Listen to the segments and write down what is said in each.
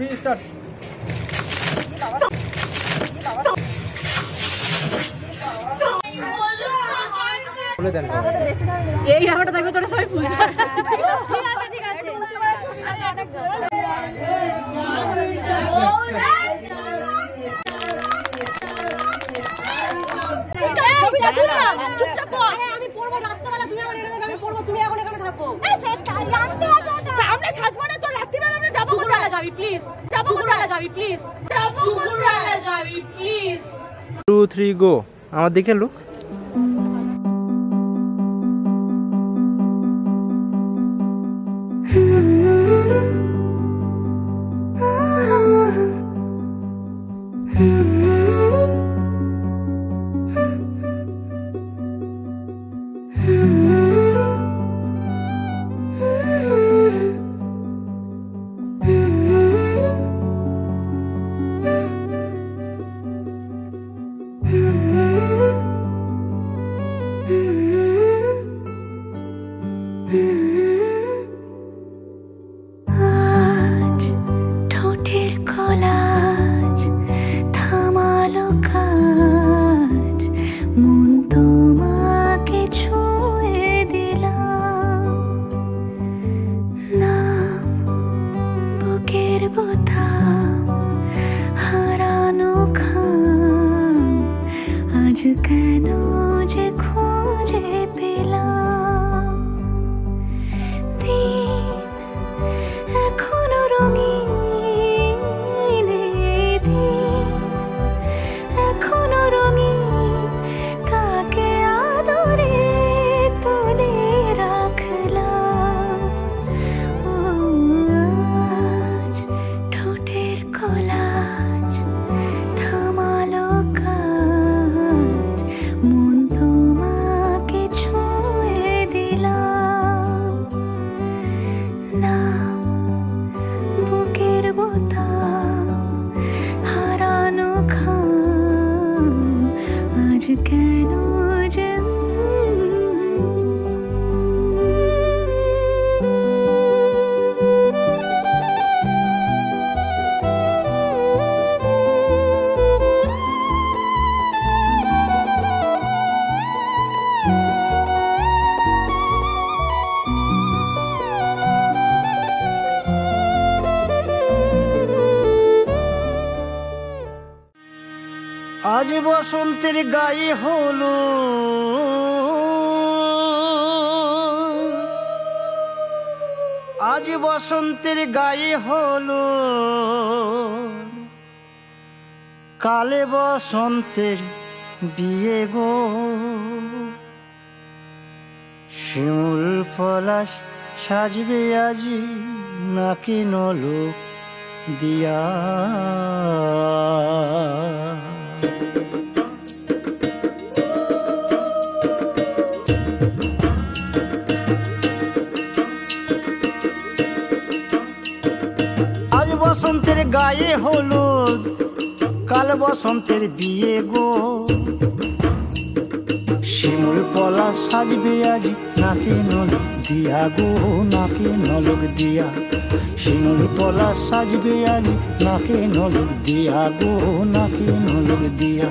3 start. বলে দেন এই আমারটা দেখবে তোরা সবাই ফুল। ঠিক আছে ঠিক আছে। আমি পড়বো রাত্রিবেলা, তুমি আমার এনে দেবে, আমি পড়বো, তুমি এখন এখানে থাকো। আমরা সাজবো না তো রাত্রিবেলা, আমরা যাবো কোথায়? যাবি প্লিজ, যাবো কোথায়? যাবি প্লিজ, যাবো কোথায়? যাবি প্লিজ। 2 3 গো। আমার দিকে লুক। আজ ঠোঁটের কলাজ থামালো কাজ, মন তোমাকে ছুঁয়ে দিলাম, নাম বুকের বোতাম হারানো খাম, আজ কেন যে খুঁজে পেলাম, দিন এখনো রঙিন, দিন এখনো রঙিন, তাকে আদরে তুলে রাখলাম। ও আজ ঠোঁটের কলাজ থামালো কাজ, মন তোমাকে ছুঁয়ে দিলাম, নাম বুকের বোতাম হারানো খাম, আজ কেন যে আজ বসন্তের গায়ে হলো, আজ বসন্তের গায়ে হলো, কালে বসন্তের বিয়ে গো, শিমুল পলাশ সাজবে আজি নাকি নলক দিয়া, আজ বসন্তের গায়ে হলুদ, কাল বসন্তের বিয়ে গো, শিমুল পলাশ সাজবে আজ নাকি নলক দিয়া গো, নাকি নলক দিয়া, শিমুল পলাশ সাজবে আজ নাকি নলক দিয়া গো, নাকি নলক দিয়া।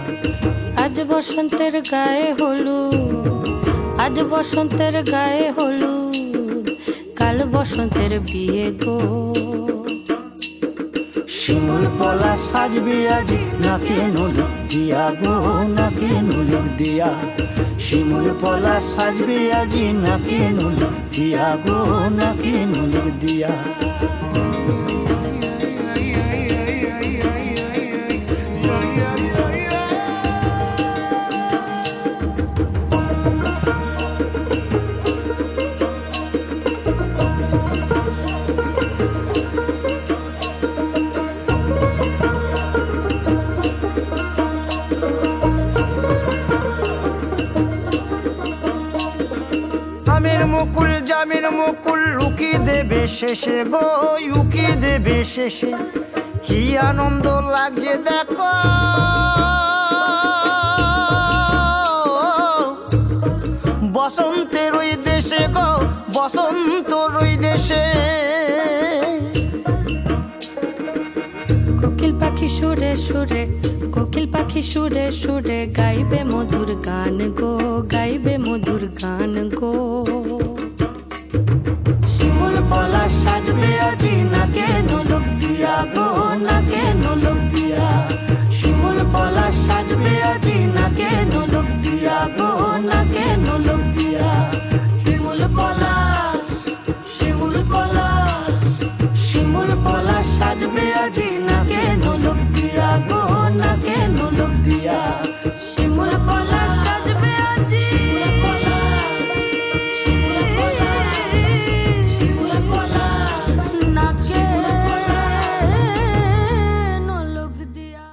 আজ বসন্তের গায়ে হলুদ, আজ বসন্তের গায়ে হলুদ, কাল বসন্তের বিয়ে গো, শিমুল পলাশ সাজবে আজ নাকি নলক দিয়া গো, নাকি নলক দিয়া, শিমুল পলাশ সাজবে আজ নাকি নলক দিয়া গো, নাকি নলক দিয়া। আমের মুকুল জামের মুকুল লুকি দেবে শেষে গো, লুকি দেবে শেষে, কি আনন্দ লাগছে দেখো, বসন্তের ওই দেশে গো, বসন্তর ওই দেশে, সুরে সুরে কোকিল পাখি সুরে সুরে গাইবে মধুর গান গো, গাইবে মধুর গান গো। শিমুল পলাশ সাজবে আজি নাকে নোলক দিয়া গো, নাকে নোলক দিয়া। শিমুল পলাশ সাজবে আজি নাকে নোলক দিয়া গো, নাকে নোলক দিয়া। শিমুল পলাশ, শিমুল পলাশ, শিমুল পলাশ সাজবে আজি নাকে নোলক দিয়া গো, নাকে নোলক দিয়া। শিমুল পলাশ সাজবে আজি, শিমুল পলাশ, শিমুল পলাশ নাকে নোলক দিয়া।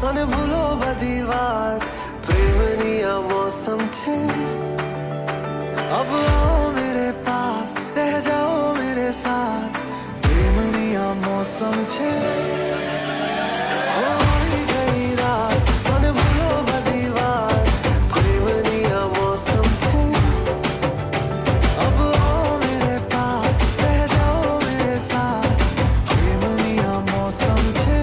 મને ભૂલો બધી વાત પ્રેમની આ મૌસમ છે अब आओ मेरे पास रह जाओ मेरे साथ प्रेमनी आ मौसम छे होई गई रात મને ભૂલો બધી વાત પ્રેમની આ મौसम छे अब आओ मेरे पास रह जाओ मेरे साथ प्रेमनी आ मौसम छे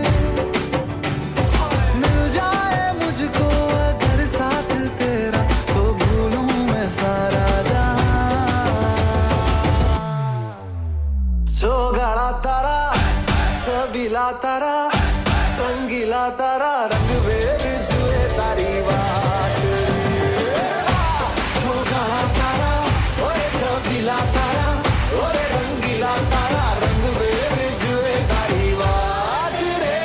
मिल जाए मुझको अगर साथ तेरा तो भूलूं मैं सारा गाड़ा तारा छबीला तारा रंगीला तारा रंग वेद जुए तारी बात गाड़ा तारा ओए छबीला तारा ओए रंगीला तारा रंग वेद जुए तारी बात रे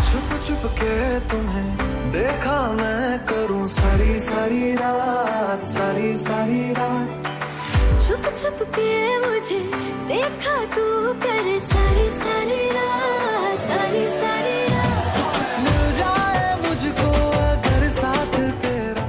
छुप छुप के सारी रात, सारी सारी रात। छुप छुप के मुझे देखा तू करे सारी सारी रात, सारी सारी रात। मिल जाए मुझको अगर साथ तेरा।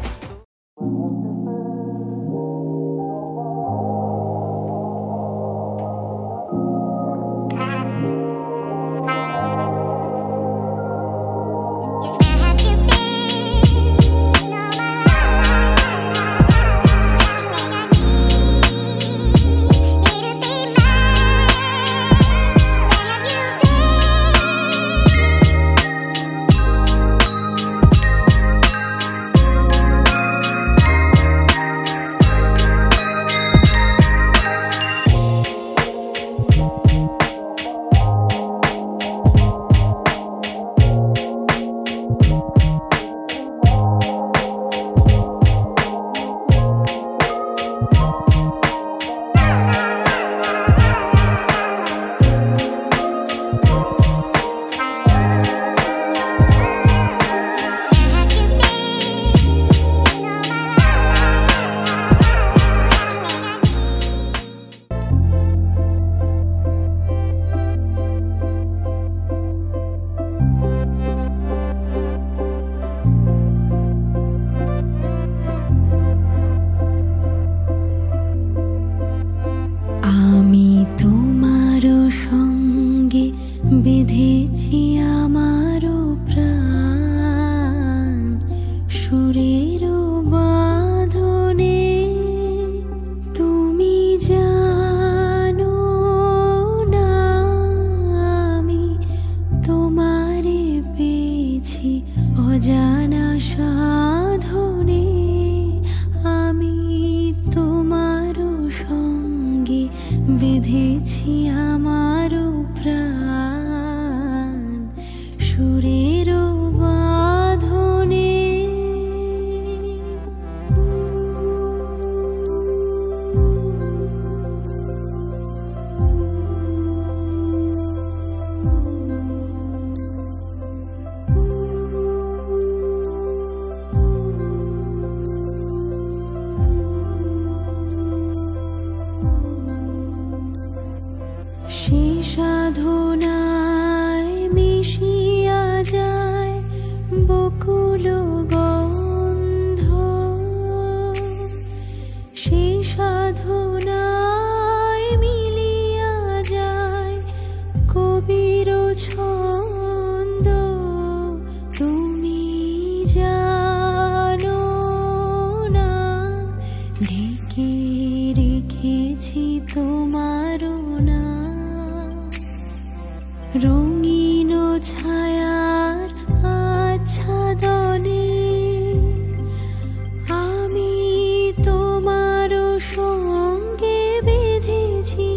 বেঁধেছি আমারও প্রাণ সুরের বাঁধনে, তুমি জানো না আমি তোমারে পেয়েছি অজানা সাধনে। আমি তোমারও সঙ্গে বেঁধেছি আমারও প্রাণ সুরের বাঁধনে। সে সাধনায় মিশিয়া যায় বকুল গন্ধ, সে সাধনায় মিলিয়া যায় কবির ছন্দ। তুমি জানো না ঢেকে রেখেছি তোমারও না রঙিন ছায়ার আচ্ছাদনে। আমি তোমার সঙ্গে বেঁধেছি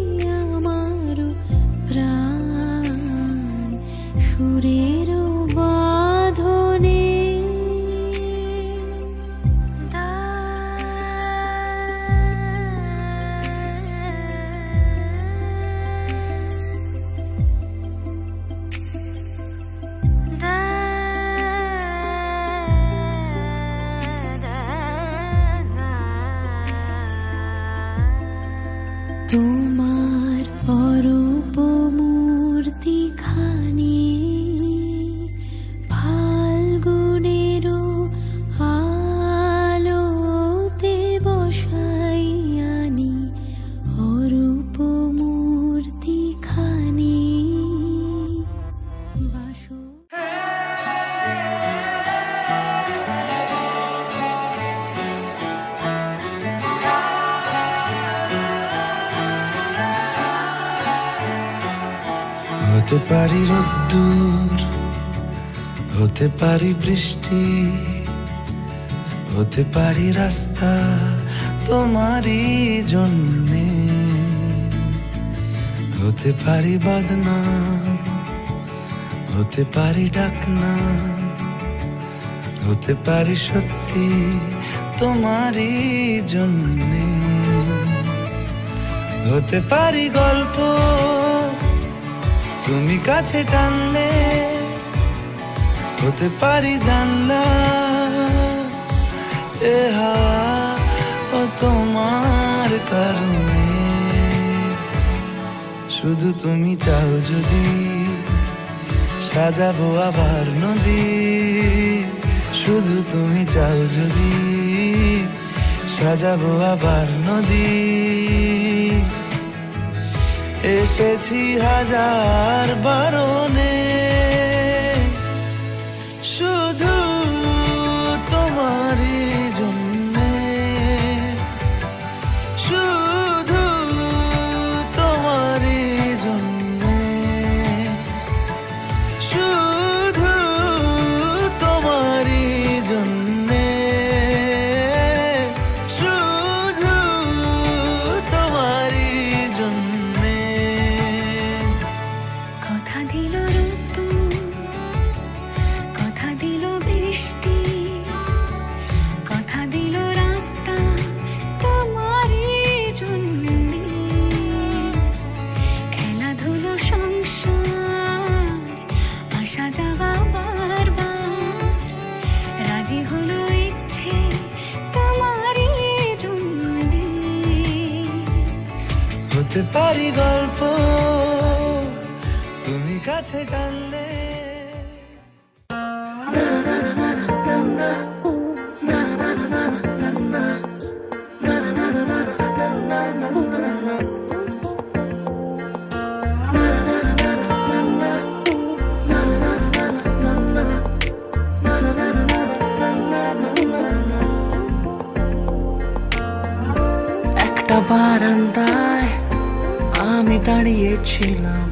আমার প্রাণ সুরের বাঁধনে। তোমার অরূপ মূর্তি খানি ফাল্গুনের আলোতে বসাইয়ানি, অরূপ মূর্তি খানি বাসো। হতে পারি রোদ্দুর, হতে পারি বৃষ্টি, হতে পারি রাস্তা তোমারই জন্যে, হতে পারি বদনাম, হতে পারি ডাকনাম, হতে পারি সত্যি তোমারই জন্যে, হতে পারি গল্প তুমি কাছে টানলে, হতে পারি জানলা এ হাওয়া ও তোমার কারণে শুধু তুমি চাও যদি সাজাবো আবার নদী শুধু তুমি চাও যদি সাজাবো আবার নদী এসেছি হাজার বারণে শুধু তোমারই জন্যে শুধু তোমারই জন্যে শুধু তোমারই জন্যে শুধু তোমারই জন্যে কথা দিল ঋতু কথা দিল বৃষ্টি কথা দিল রাস্তা তোমারই জন্যে খেলাধুলো সংসার আসা যাওয়া বারবার রাজি হলো ইচ্ছে তোমারই জন্যে হতে পারি গল্প তুমি কাছে টানলে একটা বারান্দায় আমি দাঁড়িয়েছিলাম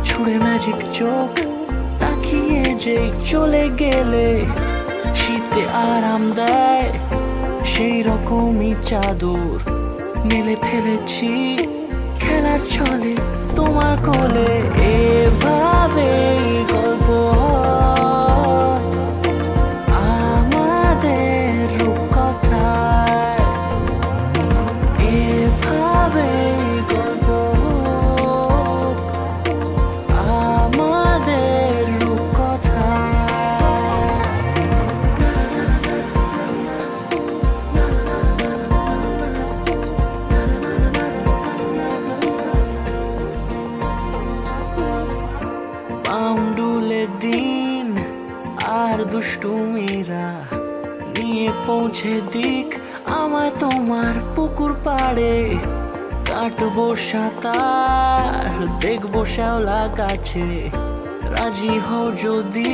ছুঁড়ে ম্যাজিক চোখ তাকিয়ে যে চলে গেলে শীতে আরাম দেয় সেই রকমই চাদর মেলে ফেলেছি খেলার ছলে তোমার কোলে এভাবে গল্প হয় আমাদের রূপকথায় এভাবে গল্প হোক আমাদের রূপকথায় পাউন্ডুলে দিন আর দুষ্টুমিরা নিয়ে পৌঁছে দিক আমায় তোমার পুকুর পাড়ে কাটবো সাঁতার দেখবো শ্যাওলা গাছে রাজি হও যদি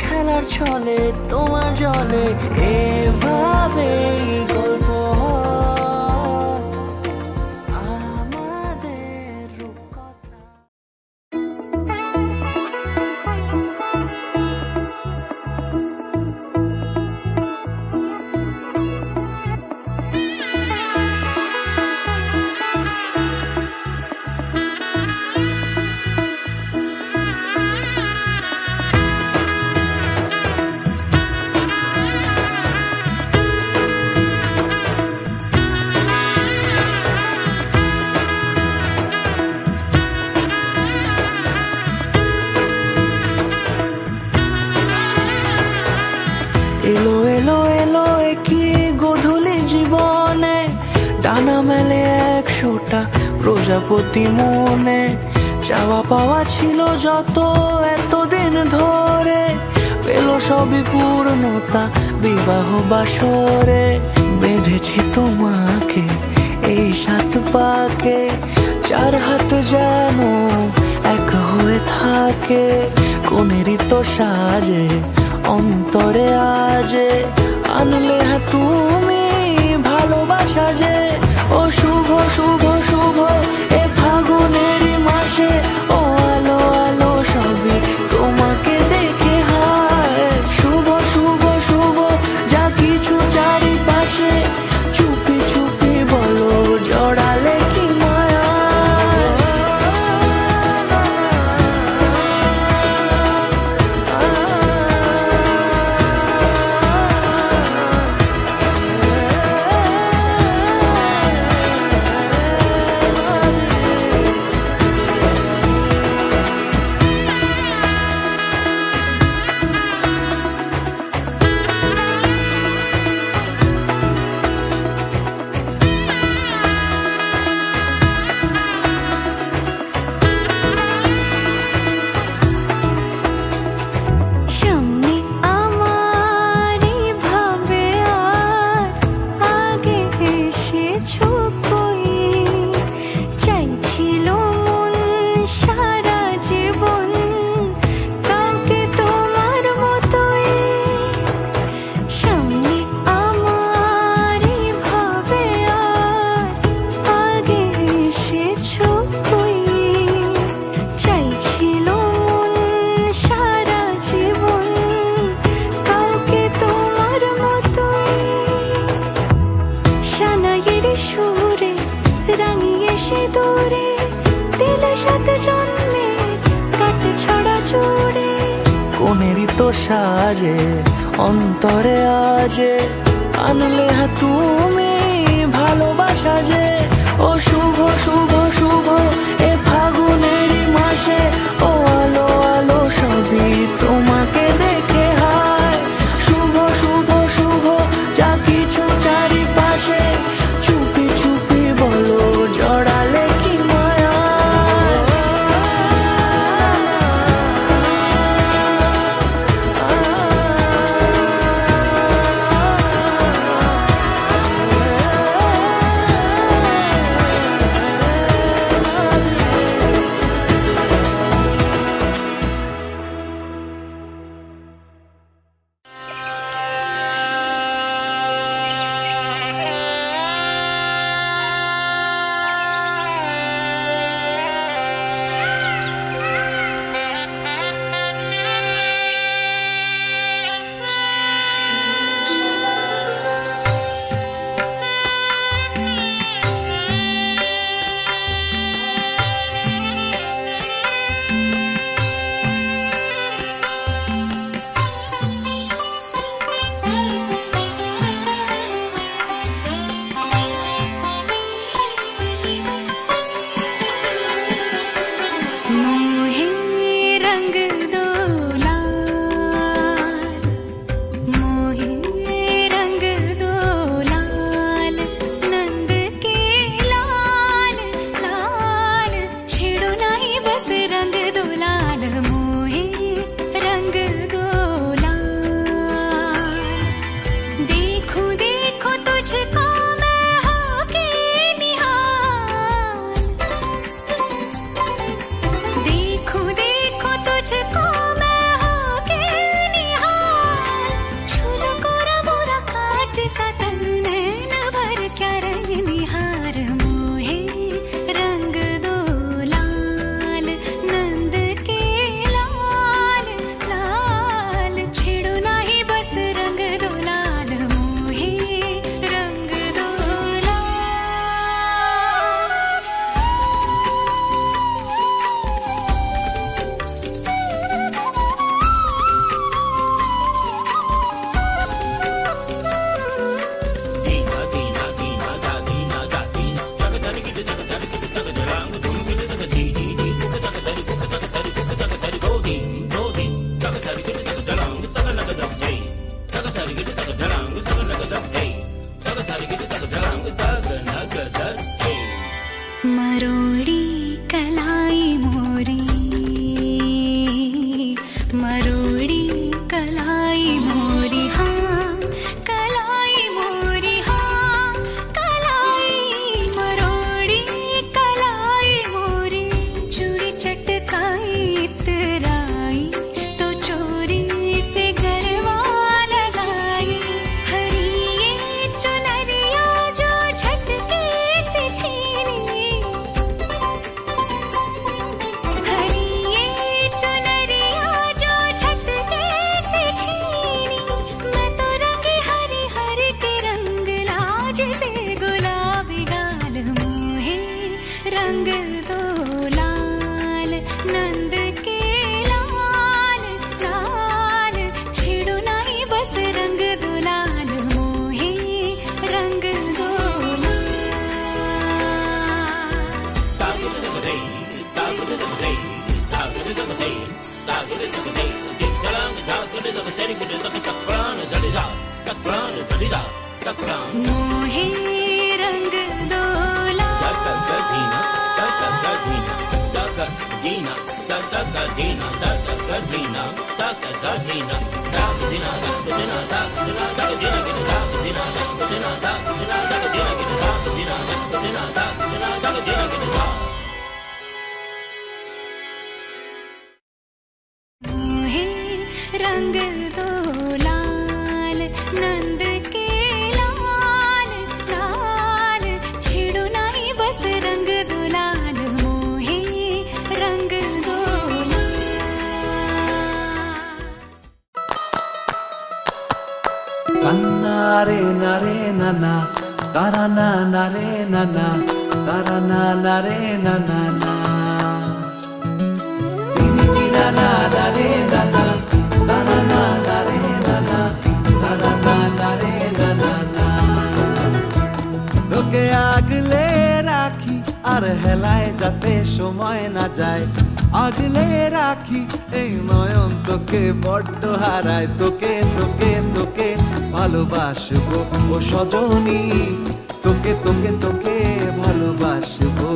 খেলার ছলে তোমার জলে এভাবে গল্প হয় আমাদের রূপকথা এলো এলো এলো কি গোধূলি জীবনে ডানা মেলে 100টা প্রজাপতি মনে চাওয়া পাওয়া ছিল যত এতদিন ধরে পেল সবই পূর্ণতা বিবাহ বাসরে বেঁধেছি তোমাকে এই 7 পাকে 4 হাত যেন এক হয়ে থাকে কোনেরই তো সাজে অন্তরে আজে আনলে তুমি ভালোবাসা যে ও শুভ শুভ শুভ এ ফাগুনেরই মাসে ও আলো আলো সবই তোমাকে দেখে হায় শুভ শুভ শুভ যা কিছু চারিপাশে চুপি চুপি বলো জড়ালে কি মায়া দূরে দিলে সাত জন্মের কাট ছড়া জুড়ে কোনেরই তো সাজে অন্তরে আজে আনলে তুমি ভালোবাসা যে ও শুভ শুভ শুভ এ ফাগুনেরই মাসে ও আলো আলো সবই তোমাকে দেখে হায় শুভ শুভ শুভ যা কিছু চারিপাশে চুপি চুপি বলো জড়ালে কি মায়া मरोड़ी कलाई मोरी मरोड़ी कलाई मोरी हाँ कलाई मोरी हाँ कलाई मरोड़ी कलाई मोरी चूड़ी चटकाई इतराई तो चोरी से गरबा लगाई हरी ये चुनरिया जो झटके से छीनी रंग दो लाल नंद के लाल लाल छेड़ो नहीं बस रंग दो लाल मोहे रंग दो मोहे रंग दो मोहे रंग दो लाल नंद के लाल लाल छेड़ो नहीं बस रंग दो लाल मोहे रंग दो Nare nare nana, tarana nare nana, तारा ना ना रे ना ना ना नी नी ना ना ना रे ना ना तारा ना ना रे ना ना तारा ना ना रे ना ना ना তোকে আগলে রাখি আর হেলায় যাতে সময় না যায় আগলে রাখি এই নয়ন তোকে বড্ড হারায় তোকে তোকে তোকে ভালোবাসবো ও সজনী তোকে তোকে তোকে ভালোবাসবো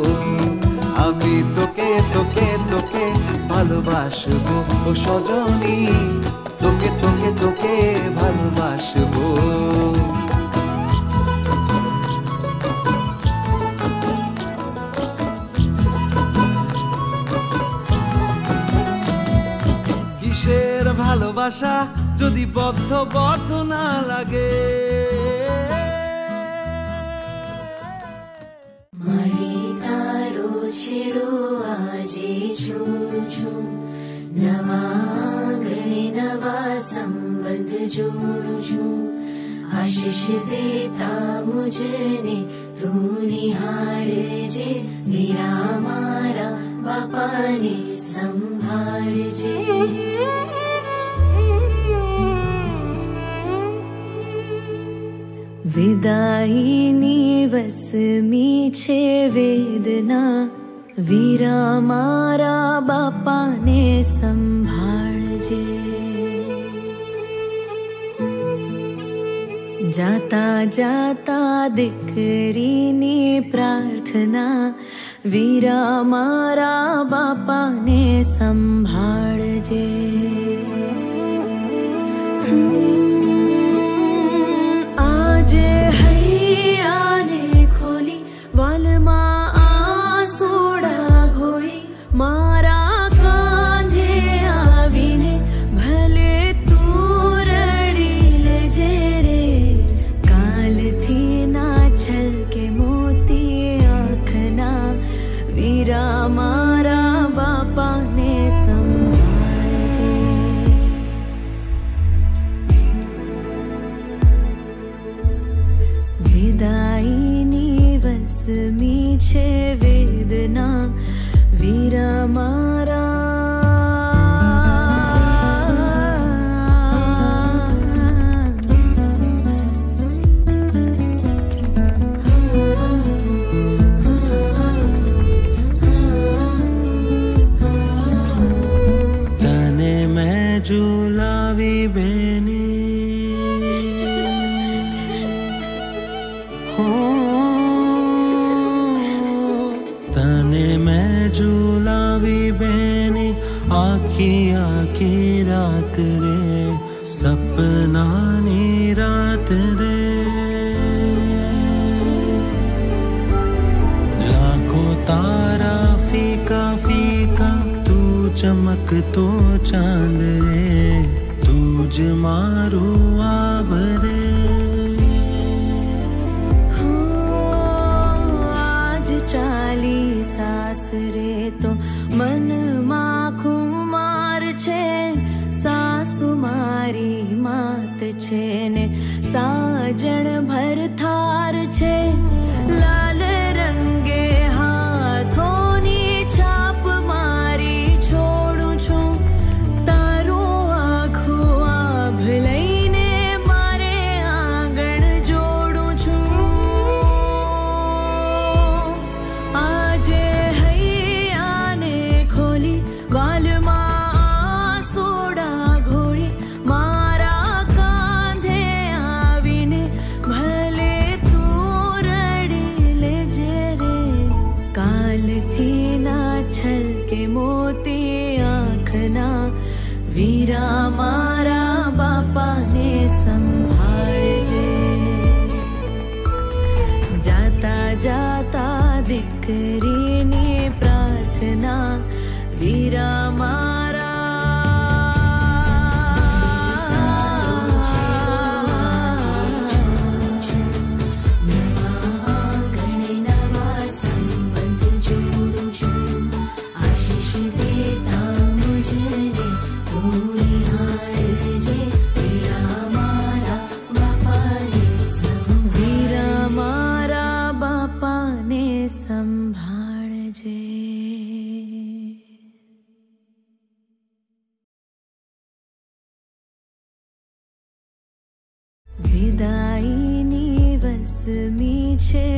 আমি তোকে তোকে তোকে ভালোবাসবো ও সজনী তোকে তোকে তোকে ভালোবাসবো কিসের ভালোবাসা যদি বদ্ধ বদ্ধ না লাগে મારી તારો છેડો આજે છોડું છું નવા આંગણે નવા સંબંધ જોડું છું આશીષ દેતા મુજને તું નિહાળજે વીરા મારા બાપાને સંભાળજે વિદાયની વસમી છે વેદના વીરા મારા બાપાને સંભાળજે જાતા જાતા દીકરીની પ્રાર્થના વીરા મારા બાપાને સંભાળજે આજે હૈયાને ખોલી વાલમાં આસોડા ઘોળી મારા કાંધે આવીને ભલે તું રડી લેજે રે કાલથી ના છલકે મોતી આંખના વીરા મારા બાપાને સંભાળજે વિદાયની વસમી છે વેદના વીરા મારા તને મેં ઝુલાવી બેની તને મેં ઝુલાવી બેની આખી આખી રાત રે સપનાની રાત રે લાખો તારા ફીકા ફીકા તું ચમકતો ચાંદ રે તું જ મારું આભ રે ચાલી સાસરે તો મનમાં ખુમાર છે સાસુ મારી માત છે ને સાજણ ભરથાર છે લાલ રંગે હાથોની છાપ મારી છોડું છું તારું આખું આભ લઈને મારે આંગણ જોડું છું આજે હૈયાને ખોલી વાલમાં આસોડા ઘોળી મારા કાંધે આવીને ભલે તું રડી લેજે રે કાલથી ના છલકે મોતી આંખના વીરા મારા બાપાને સંભાળજે જાતા જાતા દીકરીની પ્રાર્થના વીરા મારા આંગણે નવા સંબંધ જોડું છું આશીષ દેતા મુજને તું નિહાળજે વીરા મારા બાપાને વીરા મારા બાપાને સંભાળજે विदाई नी बस मीछे